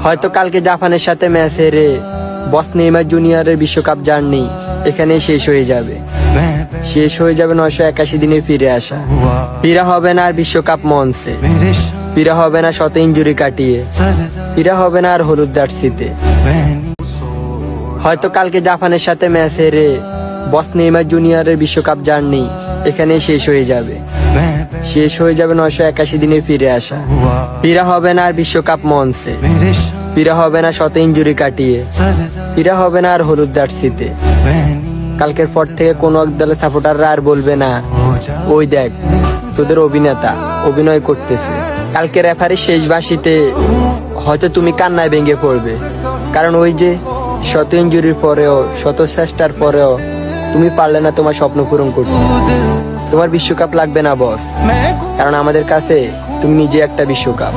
হয়তো কালকে জাপানের সাথে ম্যাচ হেরে বস নেইমার জুনিয়রের বিশ্বকাপ জার্নি এখানেই শেষ হয়ে যাবে। শেষ হয়ে যাবে 981 দিনের ফিরে আসা। ফিরা হবে না আর বিশ্বকাপ মঞ্চে, ফিরা হবে না শত ইনজুরি কাটিয়ে, ফিরা হবে না আর হলুদ জার্সিতে। হয়তো কালকে জাপানের সাথে ম্যাচ হেরে বস নেইমার জুনিয়রের বিশ্বকাপ জার্নি এখানেই শেষ হয়ে যাবে। শেষ হয়ে যাবে 981 দিনের ফিরে আসা। ফিরা হবে না আর বিশ্বকাপ মঞ্চে, ফিরা হবে না শত ইনজুরি কাটিয়ে, ফিরা হবে না আর হলুদ জার্সিতে। কালকের পর থেকে কোনো এক দলের সাপোর্টাররা আর বলবে না, ওই দেখ তোদের অভিনেতা অভিনয় করতেছে। কালকে রেফারির শেষ বাঁশিতে হয়তো তুমি কান্নায় ভেঙে পড়বে, কারণ ওই যে শত ইনজুরির পরেও, শত চেষ্টার পরেও তুমি পারলে না তোমার স্বপ্ন পূরণ করতে। তোমার বিশ্বকাপ লাগবে না বস, কারণ আমাদের কাছে তুমি নিজে একটা বিশ্বকাপ।